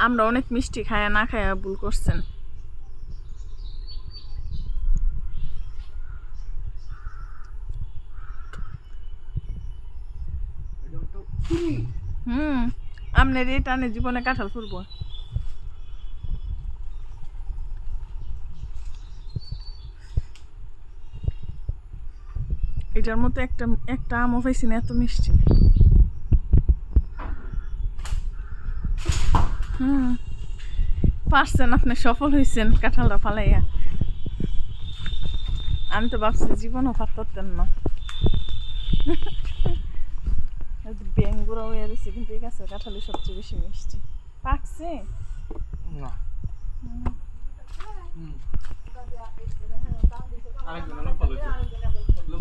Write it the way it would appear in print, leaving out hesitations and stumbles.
আমরা অনেক মিষ্টি খায়া না খায়া ভুল করছেন। আপনার এই টানে জীবনে কাঁঠাল ফুরবো। এটার মতো একটা আমও পাইছি না এত মিষ্টি। পারছেন, আপনি সফল হয়েছেন কাঁঠালটা ফালাইয়া। আমি তো ভাবছি জীবনও পারতেন না। ব্যাঙ্গুরা হয়ে গেছে, কিন্তু এই গাছের কাঁঠালই সবচেয়ে বেশি মিষ্টি। পাকছে না। আরেকজন